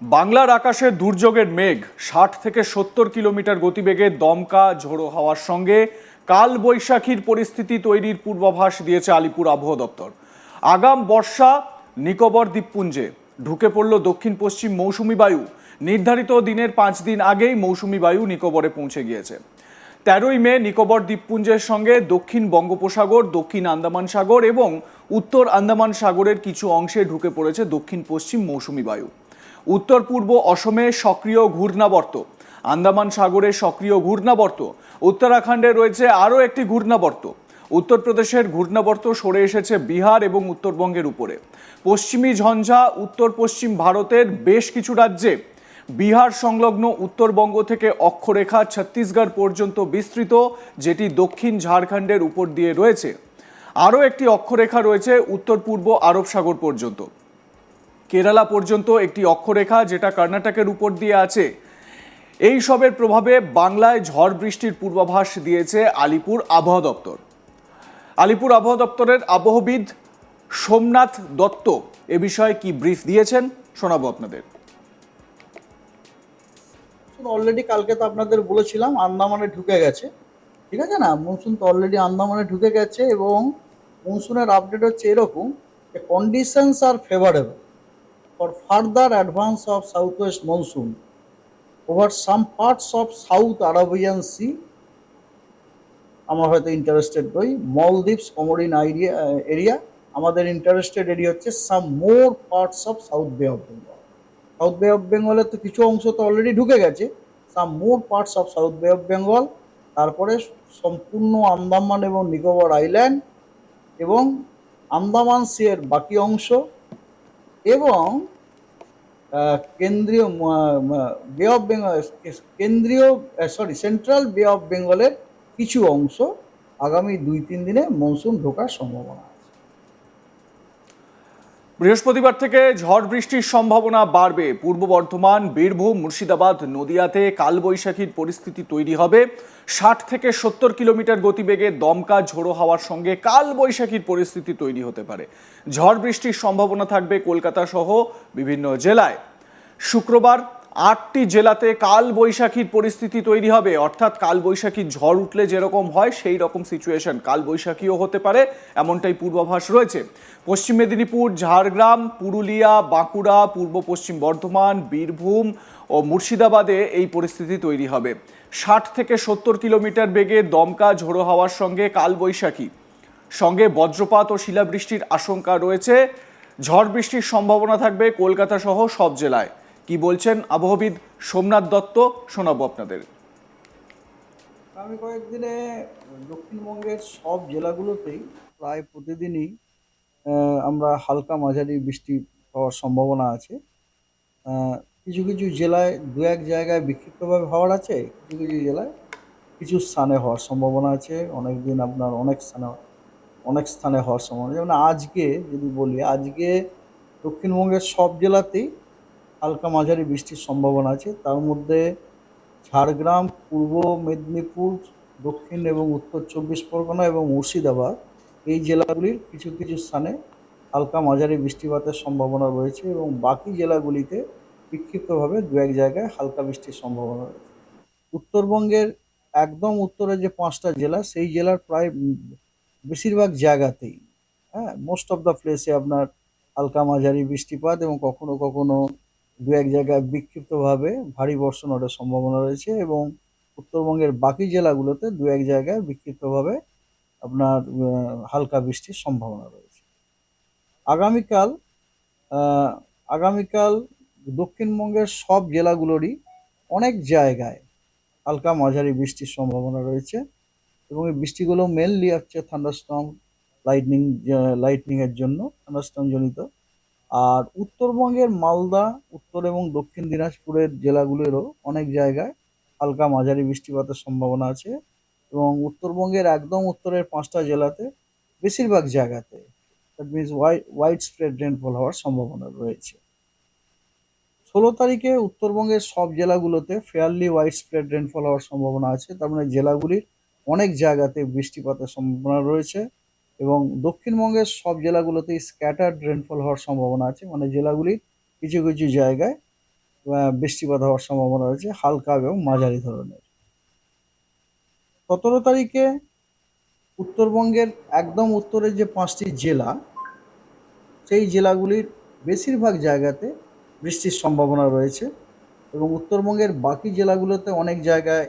বাংলার আকাশে দুর্যোগের মেঘ ৬০ থেকে ৭০ কিলোমিটার গতিবেগে দমকা ঝোড়ো হাওয়ার সঙ্গে কাল বৈশাখীর পরিস্থিতি তৈরির পূর্বাভাস দিয়েছে আলিপুর আবহাওয়া দপ্তর। আগাম বর্ষা নিকোবর দ্বীপপুঞ্জে ঢুকে পড়ল দক্ষিণ পশ্চিম মৌসুমি বায়ু। নির্ধারিত দিনের ৫ দিন আগেই মৌসুমি বায়ু নিকোবরে পৌঁছে গিয়েছে। ১৩ই মে নিকোবর দ্বীপপুঞ্জের সঙ্গে দক্ষিণ বঙ্গোপসাগর, দক্ষিণ আন্দামান সাগর এবং উত্তর আন্দামান সাগরের কিছু অংশে ঢুকে পড়েছে দক্ষিণ পশ্চিম মৌসুমি বায়ু। উত্তর পূর্ব অসমে সক্রিয় ঘূর্ণাবর্ত, আন্দামান সাগরে সক্রিয় ঘূর্ণাবর্ত, উত্তরাখণ্ডে রয়েছে আরও একটি ঘূর্ণাবর্ত। উত্তরপ্রদেশের ঘূর্ণাবর্ত সরে এসেছে বিহার এবং উত্তরবঙ্গের উপরে। পশ্চিমী ঝঞ্ঝা উত্তর পশ্চিম ভারতের বেশ কিছু রাজ্যে, বিহার সংলগ্ন উত্তরবঙ্গ থেকে অক্ষরেখা ছত্তিশগড় পর্যন্ত বিস্তৃত, যেটি দক্ষিণ ঝাড়খণ্ডের উপর দিয়ে রয়েছে। আরও একটি অক্ষরেখা রয়েছে উত্তর পূর্ব আরব সাগর পর্যন্ত। কেরালা পর্যন্ত একটি অক্ষরেখা যেটা কর্ণাটকের উপর দিয়ে আছে। এই সবের প্রভাবে বাংলায় ঝড় বৃষ্টির পূর্বাভাস দিয়েছে আলিপুর আবহাওয়া দপ্তর। আলিপুর আবহাওয়া দপ্তরের আবহবিদ সোমনাথ দত্ত এ বিষয়ে কি ব্রিফ দিয়েছেন শোনাবো আপনাদের। অলরেডি কালকে তো আপনাদের বলেছিলাম আন্দামানে ঢুকে গেছে, ঠিক আছে না? মনসুন তো অলরেডি আন্দামানে ঢুকে গেছে এবং মনসুনের আপডেট হচ্ছে এরকম যে conditions are favourable for further advance of south west monsoon over some parts of south Arabian Sea. আমরা হয়তো ইন্টারেস্টেড নই মলদ্বীপস কমোডিন এরিয়া। আমাদের ইন্টারেস্টেড এরিয়া হচ্ছে some more parts of south Bay of Bengal. South Bay of বেঙ্গলের তো কিছু অংশ তো অলরেডি ঢুকে গেছে, some more parts of south Bay of Bengal. তারপরে সম্পূর্ণ আন্দামান এবং নিকোবর আইল্যান্ড এবং আন্দামান সি এর বাকি অংশ এবং কেন্দ্রীয় বে অফ বেঙ্গল, কেন্দ্রীয় সেন্ট্রাল বে অফ বেঙ্গলের কিছু অংশ আগামী ২-৩ দিনে মনসুন ঢোকার সম্ভাবনা আছে। বৃহস্পতিবার থেকে ঝড় বৃষ্টির সম্ভাবনা বাড়বে। পূর্ব বর্ধমান, বীরভূম, মুর্শিদাবাদ, নদিয়াতে কালবৈশাখীর পরিস্থিতি তৈরি হবে। ৬০ থেকে ৭০ কিলোমিটার গতিবেগে দমকা ঝোড়ো হাওয়ার সঙ্গে কালবৈশাখীর পরিস্থিতি তৈরি হতে পারে। ঝড় বৃষ্টির সম্ভাবনা থাকবে কলকাতা সহ বিভিন্ন জেলায়। শুক্রবার ৮টি জেলাতে কালবৈশাখীর পরিস্থিতি তৈরি হবে, অর্থাৎ কালবৈশাখী ঝড় উঠলে যেরকম হয় সেই রকম সিচুয়েশন কালবৈশাখীও হতে পারে, এমনটাই পূর্বাভাস রয়েছে। পশ্চিম মেদিনীপুর, ঝাড়গ্রাম, পুরুলিয়া, বাঁকুড়া, পূর্ব পশ্চিম বর্ধমান, বীরভূম ও মুর্শিদাবাদে এই পরিস্থিতি তৈরি হবে। ৬০ থেকে ৭০ কিলোমিটার বেগে দমকা ঝোড়ো হাওয়ার সঙ্গে কালবৈশাখী, সঙ্গে বজ্রপাত ও শিলাবৃষ্টির আশঙ্কা রয়েছে। ঝড় বৃষ্টির সম্ভাবনা থাকবে কলকাতা সহ সব জেলায়। কি বলছেন আবহবিদ সোমনাথ দত্ত শোনাবো আপনাদের। আগামী কয়েকদিনে দক্ষিণবঙ্গের সব জেলাগুলোতেই প্রায় প্রতিদিনই আমরা হালকা মাঝারি বৃষ্টি হওয়ার সম্ভাবনা আছে। কিছু কিছু জেলায় দু এক জায়গায় বিক্ষিপ্তভাবে হওয়ার আছে, কিছু কিছু জেলায় কিছু স্থানে হওয়ার সম্ভাবনা আছে। অনেক দিন আপনার অনেক স্থানে হওয়ার সম্ভাবনা। যেমন আজকে যদি বলি, আজকে দক্ষিণবঙ্গের সব জেলাতেই হালকা মাঝারি বৃষ্টির সম্ভাবনা আছে। তার মধ্যে ঝাড়গ্রাম, পূর্ব মেদিনীপুর, দক্ষিণ এবং উত্তর ২৪ পরগনা এবং মুর্শিদাবাদ, এই জেলাগুলির কিছু কিছু স্থানে হালকা মাঝারি বৃষ্টিপাতের সম্ভাবনা রয়েছে এবং বাকি জেলাগুলিতে বিক্ষিপ্তভাবে দু এক জায়গায় হালকা বৃষ্টির সম্ভাবনা রয়েছে। উত্তরবঙ্গের একদম উত্তরে যে ৫টা জেলা, সেই জেলার প্রায় বেশিরভাগ জায়গাতেই, হ্যাঁ, মোস্ট অফ দ্য প্লেসে আপনার হালকা মাঝারি বৃষ্টিপাত এবং কখনো কখনো দু এক জায়গায় বিক্ষিপ্তভাবে ভারী বর্ষণ হওয়ার সম্ভাবনা রয়েছে এবং উত্তরবঙ্গের বাকি জেলাগুলোতে দু এক জায়গায় বিক্ষিপ্তভাবে আপনার হালকা বৃষ্টির সম্ভাবনা রয়েছে। আগামীকাল আহ, আগামীকাল দক্ষিণবঙ্গের সব জেলাগুলোরই অনেক জায়গায় হালকা মাঝারি বৃষ্টির সম্ভাবনা রয়েছে এবং এই বৃষ্টিগুলো মেনলি হচ্ছে থান্ডারস্টর্ম, লাইটনিং লাইটনিং এর জন্য, থান্ডারস্টর্ম জনিত। আর উত্তরবঙ্গের মালদা, উত্তর এবং দক্ষিণ দিনাজপুরের জেলাগুলিরও অনেক জায়গায় হালকা মাঝারি বৃষ্টিপাতের সম্ভাবনা আছে এবং উত্তরবঙ্গের একদম উত্তরের ৫টা জেলাতে বেশিরভাগ জায়গাতে, that means wide spread rainfall হওয়ার সম্ভাবনা রয়েছে। ১৬ তারিখে উত্তরবঙ্গের সব জেলাগুলোতে ফেয়ারলি ওয়াইড স্প্রেড রেনফল হওয়ার সম্ভাবনা আছে। তার মানে জেলাগুলির অনেক জায়গাতে বৃষ্টিপাতের সম্ভাবনা রয়েছে এবং দক্ষিণবঙ্গের সব জেলাগুলোতেই স্ক্যাটার্ড রেনফল হওয়ার সম্ভাবনা আছে, মানে জেলাগুলির কিছু কিছু জায়গায় বৃষ্টিপাত হওয়ার সম্ভাবনা রয়েছে হালকা এবং মাঝারি ধরনের। 17 তারিখে উত্তরবঙ্গের একদম উত্তরের যে 5টি জেলা, সেই জেলাগুলির বেশিরভাগ জায়গাতে বৃষ্টির সম্ভাবনা রয়েছে এবং উত্তরবঙ্গের বাকি জেলাগুলোতে অনেক জায়গায়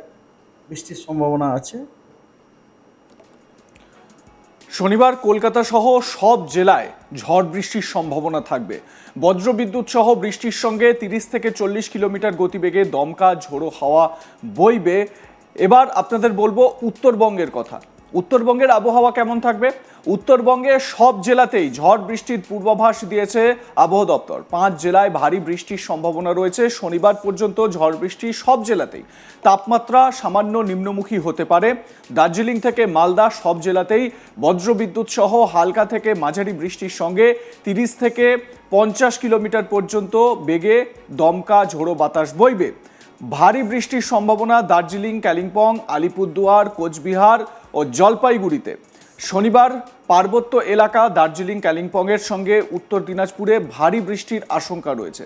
বৃষ্টির সম্ভাবনা আছে। শনিবার কলকাতা সহ সব জেলায় ঝড় বৃষ্টির সম্ভাবনা থাকবে। বজ্রবিদ্যুৎ সহ বৃষ্টির সঙ্গে 30 থেকে 40 কিলোমিটার গতিবেগে দমকা ঝোড়ো হাওয়া বইবে। এবার আপনাদের বলবো উত্তরবঙ্গের কথা। উত্তরবঙ্গের আবহাওয়া কেমন থাকবে? উত্তরবঙ্গে সব জেলাতেই ঝড় বৃষ্টির পূর্বাভাস দিয়েছে আবহাওয়া দপ্তর। 5 জেলায় ভারী বৃষ্টির সম্ভাবনা রয়েছে। শনিবার পর্যন্ত ঝড় বৃষ্টি সব জেলাতেই। তাপমাত্রা সামান্য নিম্নমুখী হতে পারে। দার্জিলিং থেকে মালদা সব জেলাতেই বজ্রবিদ্যুৎ সহ হালকা থেকে মাঝারি বৃষ্টির সঙ্গে 30 থেকে 50 কিলোমিটার পর্যন্ত বেগে দমকা ঝোড়ো বাতাস বইবে। ভারী বৃষ্টির সম্ভাবনা দার্জিলিং, কালিম্পং, আলিপুরদুয়ার, কোচবিহার ও জলপাইগুড়িতে। শনিবার পার্বত্য এলাকা দার্জিলিং, কালিম্পংয়ের সঙ্গে উত্তর দিনাজপুরে ভারী বৃষ্টির আশঙ্কা রয়েছে।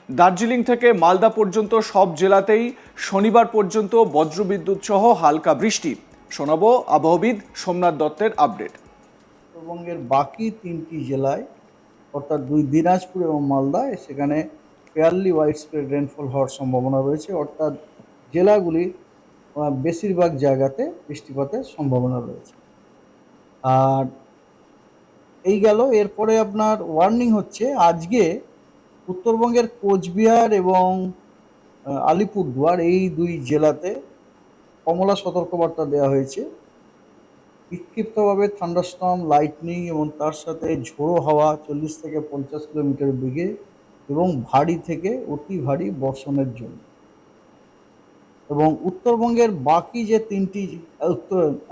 দার্জিলিং থেকে মালদা পর্যন্ত সব জেলাতেই শনিবার পর্যন্ত বজ্রবিদ্যুৎ সহ হালকা বৃষ্টি। শোনাবো আবহাওয়াবিদ সোমনাথ দত্তের আপডেট। উত্তরবঙ্গের বাকি 3টি জেলায় অর্থাৎ দিনাজপুর এবং মালদায় সেখানে ফেয়ারলি ওয়াইড স্প্রেড রেনফল হওয়ার সম্ভাবনা রয়েছে, অর্থাৎ জেলাগুলির বেশিরভাগ জায়গাতে বৃষ্টিপাতের সম্ভাবনা রয়েছে। আর এই গেল, এরপরে আপনার ওয়ার্নিং হচ্ছে আজকে উত্তরবঙ্গের কোচবিহার এবং আলিপুরদুয়ার এই 2 জেলাতে কমলা সতর্কবার্তা দেওয়া হয়েছে। বিক্ষিপ্তভাবে থান্ডারস্টর্ম, লাইটনিং এবং তার সাথে ঝোড়ো হাওয়া 40 থেকে 50 কিলোমিটার বেগে এবং ভারী থেকে অতি ভারী বর্ষণের জন্য। এবং উত্তরবঙ্গের বাকি যে 3টি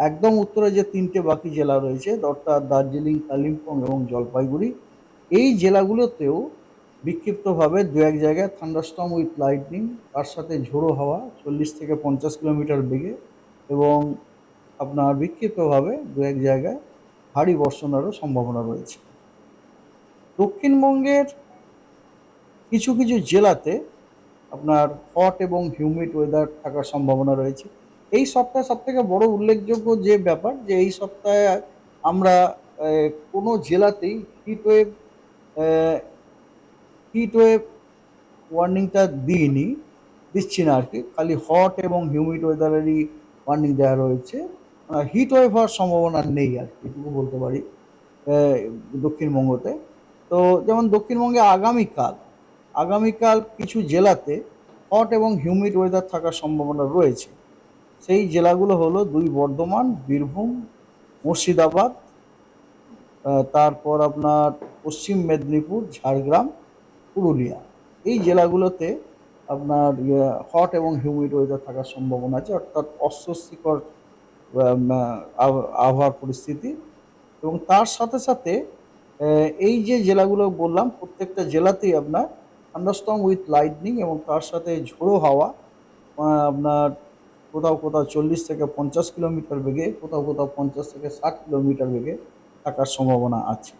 একদম উত্তরে যে 3টে বাকি জেলা রয়েছে, অর্থাৎ দার্জিলিং, কালিম্পং এবং জলপাইগুড়ি, এই জেলাগুলোতেও বিক্ষিপ্তভাবে 2-1 জায়গায় থান্ডারস্টর্ম উইথ লাইটনিং, তার সাথে ঝোড়ো হাওয়া 40 থেকে 50 কিলোমিটার বেগে এবং আপনার বিক্ষিপ্তভাবে 2-1 জায়গায় ভারী বর্ষণেরও সম্ভাবনা রয়েছে। দক্ষিণবঙ্গের কিছু কিছু জেলাতে আপনার হট এবং হিউমিড ওয়েদার থাকার সম্ভাবনা রয়েছে। এই সপ্তাহে সবথেকে বড় উল্লেখযোগ্য যে ব্যাপার, যে এই সপ্তাহে আমরা কোনো জেলাতেই হিট ওয়েভ ওয়ার্নিংটা দিচ্ছি না আর কি, খালি হট এবং হিউমিড ওয়েদারেরই ওয়ার্নিং দেওয়া রয়েছে। হিট ওয়েভ হওয়ার সম্ভাবনা নেই আর কি, এটুকু বলতে পারি দক্ষিণবঙ্গতে। তো যেমন দক্ষিণবঙ্গে আগামীকাল কিছু জেলাতে হট এবং হিউমিড ওয়েদার থাকার সম্ভাবনা রয়েছে। সেই জেলাগুলো হলো 2 বর্ধমান, বীরভূম, মুর্শিদাবাদ, তারপর আপনার পশ্চিম মেদিনীপুর, ঝাড়গ্রাম, পুরুলিয়া। এই জেলাগুলোতে আপনার হট এবং হিউমিড ওয়েদার থাকার সম্ভাবনা আছে, অর্থাৎ অস্বস্তিকর আবহাওয়ার পরিস্থিতি। এবং তার সাথে সাথে এই যে জেলাগুলো বললাম প্রত্যেকটা জেলাতেই আপনার থান্ডারস্টর্ম উইথ লাইটনিং এবং তার সাথে ঝোড়ো হাওয়া আপনার কোথাও কোথাও 40 থেকে 50 কিলোমিটার বেগে, কোথাও কোথাও 50 থেকে 60 কিলোমিটার বেগে থাকার সম্ভাবনা আছে।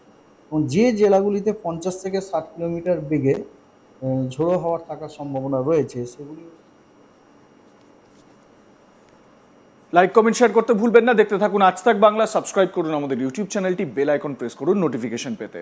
এবং যে জেলাগুলিতে 50 থেকে 60 কিলোমিটার বেগে ঝোড়ো হাওয়ার থাকার সম্ভাবনা রয়েছে সেগুলি। লাইক, কমেন্ট, শেয়ার করতে ভুলবেন না। দেখতে থাকুন আজ তাক বাংলা। সাবস্ক্রাইব করুন আমাদের ইউটিউব চ্যানেলটি, বেল আইকন প্রেস করুন নোটিফিকেশন পেতে।